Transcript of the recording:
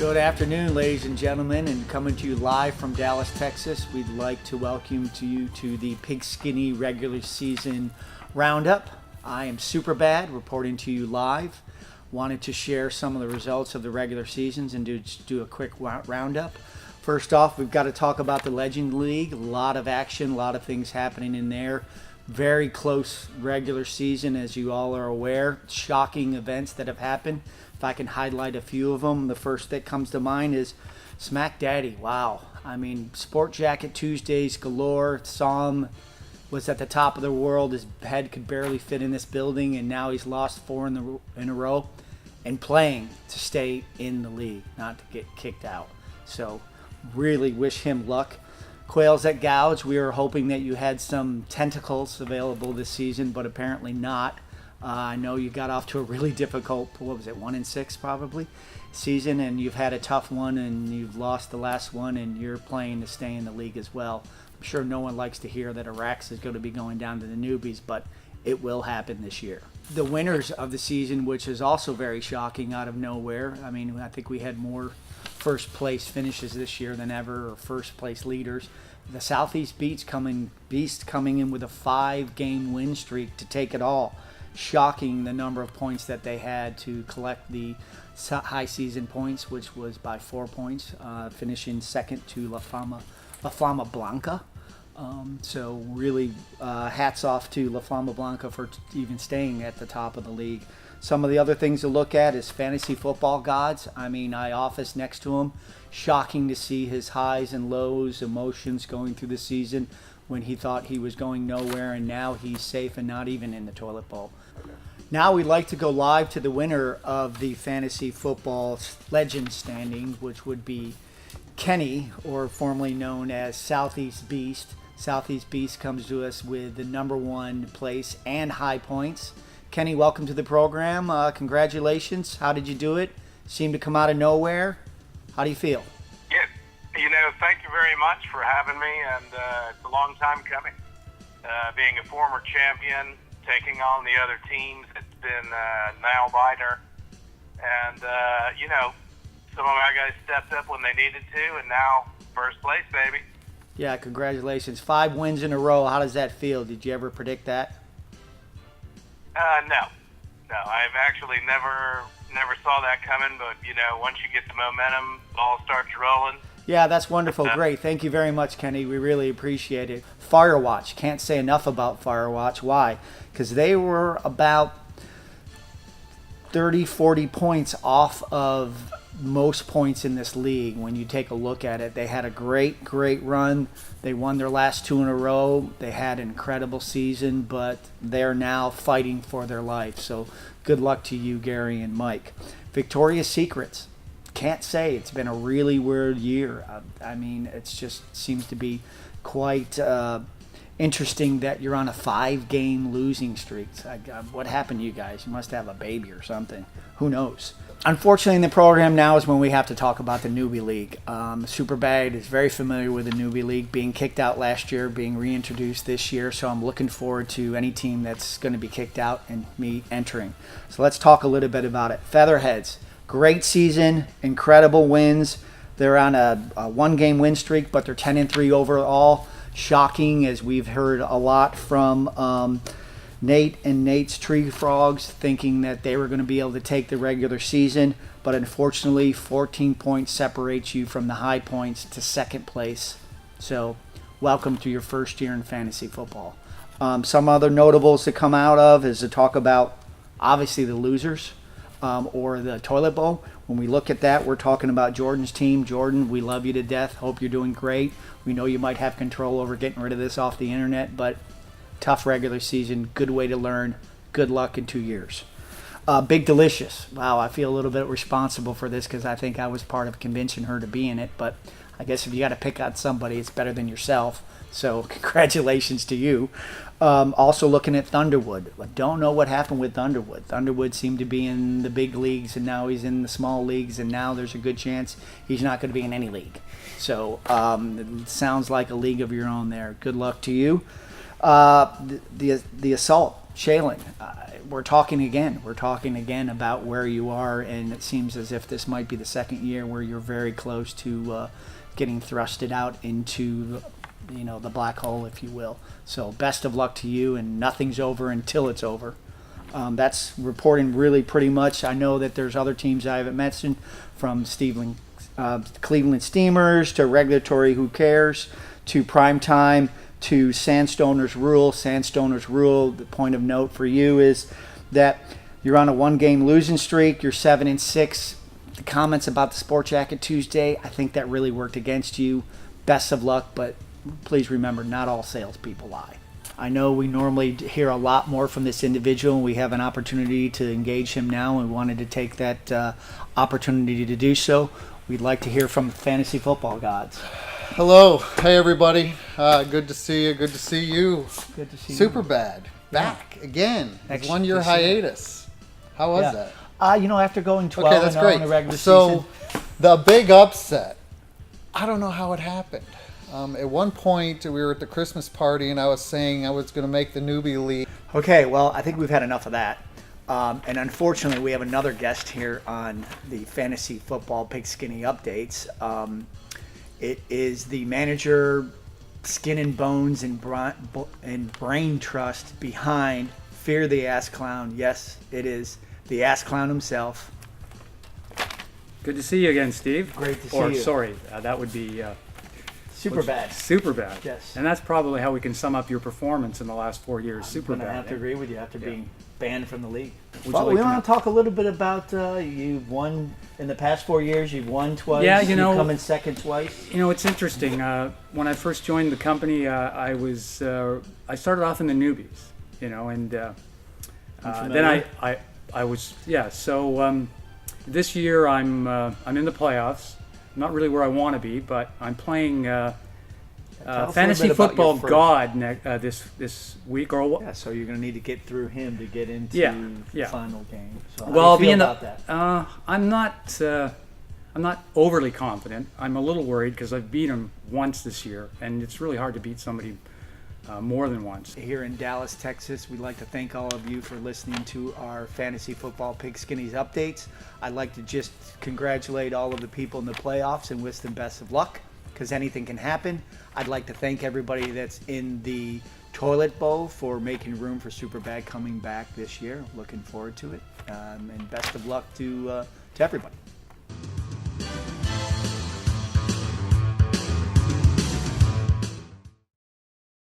Good afternoon, ladies and gentlemen, and coming to you live from Dallas, Texas. We'd like to welcome you to the Pigskinny regular season Roundup. I am Superbad, reporting to you live. Wanted to share some of the results of the regular seasons and do a quick roundup. First off, we've got to talk about the Legend League. A lot of action, a lot of things happening in there. Very close regular season, as you all are aware. Shocking events that have happened. If I can highlight a few of them, the first that comes to mind is Smack Daddy. Wow. I mean, Sport Jacket Tuesdays galore. Saw him, was at the top of the world. His head could barely fit in this building, and now he's lost four in a row and playing to stay in the league, not to get kicked out. So really wish him luck. Quails that gouge, we were hoping that you had some tentacles available this season, but apparently not. I know you got off to a really difficult, 1-6 probably, season, and you've had a tough one, and you've lost the last one, and you're playing to stay in the league as well. I'm sure no one likes to hear that Arax is going to be going down to the Newbies, but it will happen this year. The winners of the season, which is also very shocking out of nowhere. I mean, I think we had more first place finishes this year than ever, or first place leaders. The Southeast Beast coming in with a 5-game win streak to take it all. Shocking the number of points that they had to collect the high season points, which was by 4 points, finishing second to La Flama Blanca. So really hats off to La Flama Blanca for even staying at the top of the league. Some of the other things to look at is fantasy football gods. I mean, I office next to him. Shocking to see his highs and lows, emotions going through the season when he thought he was going nowhere, and now he's safe and not even in the toilet bowl. Now we'd like to go live to the winner of the fantasy football legend standing, which would be Kenny, or formerly known as Southeast Beast. Southeast Beast comes to us with the number 1 place and high points. Kenny, welcome to the program. Congratulations. How did you do it? Seemed to come out of nowhere. How do you feel? Yeah, thank you very much for having me, and it's a long time coming. Being a former champion, taking on the other teams, it's been a nail-biter. And, some of my guys stepped up when they needed to, and now first place, baby. Yeah, congratulations. 5 wins in a row. How does that feel? Did you ever predict that? No. I've actually never saw that coming, but, once you get the momentum, the ball starts rolling. Yeah, that's wonderful. Great. Thank you very much, Kenny. We really appreciate it. Firewatch. Can't say enough about Firewatch. Why? Because they were about 30, 40 points off of most points in this league. When you take a look at it, they had a great run. They won their last 2 in a row. They had an incredible season, but they're now fighting for their life. So good luck to you, Gary and Mike. Victoria's Secrets. Can't say. It's been a really weird year. I mean, it just seems to be quite interesting that you're on a 5-game losing streak. What happened to you guys? You must have a baby or something. Who knows? Unfortunately, in the program now is when we have to talk about the Newbie League. Superbad is very familiar with the Newbie League, being kicked out last year, being reintroduced this year, so I'm looking forward to any team that's going to be kicked out and me entering. So let's talk a little bit about it. Featherheads, great season, incredible wins. They're on a 1-game win streak, but they're 10-3 overall. Shocking, as we've heard a lot from Nate and Nate's Tree Frogs, thinking that they were going to be able to take the regular season, but unfortunately 14 points separates you from the high points to second place. So welcome to your first year in fantasy football. Some other notables to come out of is to talk about obviously the losers, or the toilet bowl. When we look at that, we're talking about Jordan's team. Jordan, we love you to death. Hope you're doing great. We know you might have control over getting rid of this off the internet, but tough regular season, good way to learn. Good luck in 2 years. Big Delicious. Wow, I feel a little bit responsible for this because I think I was part of convincing her to be in it, but I guess if you got to pick out somebody, it's better than yourself. So congratulations to you. Also looking at Thunderwood. I don't know what happened with Thunderwood. Thunderwood seemed to be in the big leagues, and now he's in the small leagues, and now there's a good chance he's not going to be in any league. So it sounds like a league of your own there. Good luck to you. The Assault. Shaylin, we're talking again. We're talking again about where you are, and it seems as if this might be the second year where you're very close to getting thrusted out into, the black hole, if you will. So best of luck to you, and nothing's over until it's over. That's reporting really pretty much. I know that there's other teams I haven't mentioned, from Cleveland Steamers to Regulatory Who Cares to Primetime to Sandstoners Rule. Sandstoners Rule, the point of note for you is that you're on a one-game losing streak. You're 7-6. The comments about the Sport Jacket Tuesday, I think that really worked against you. Best of luck, but please remember, not all salespeople lie. I know we normally hear a lot more from this individual, and we have an opportunity to engage him now, and we wanted to take that opportunity to do so. We'd like to hear from fantasy football gods. Hello. Hey, everybody. Good to see you. Good to see you. Good to see you. Super bad. Back again. Next 1 year hiatus. How was that? After going 12 Okay, that's and 0 great. in the regular So, season. the big upset. I don't know how it happened. At one point, we were at the Christmas party, and I was saying I was going to make the Newbie League. Okay, well, I think we've had enough of that. And unfortunately, we have another guest here on the Fantasy Football Pigskinny Updates. It is the manager, skin and bones and brain trust behind Fear the Ass Clown. Yes, it is the Ass Clown himself. Good to see you again, Steve. Great to see you. Sorry, that would be Super bad. Super bad. Yes. And that's probably how we can sum up your performance in the last 4 years. Super I'm going bad. to have to agree with you after being banned from the league. Would Well, you like we to want to talk a little bit about you've won in the past 4 years. You've won twice. Yeah, you've come in second twice. It's interesting. When I first joined the company, I started off in the Newbies. And then I was So this year I'm in the playoffs. Not really where I want to be, but I'm playing fantasy football god this week. So you're going to need to get through him to get into the final game. So how Well, do you feel being about that? I'm not overly confident. I'm a little worried because I've beat him once this year, and it's really hard to beat somebody more than once. Here in Dallas, Texas, we'd like to thank all of you for listening to our Fantasy Football Pigskinny's updates. I'd like to just congratulate all of the people in the playoffs and wish them best of luck, because anything can happen. I'd like to thank everybody that's in the toilet bowl for making room for Superbad coming back this year. Looking forward to it. And best of luck to everybody.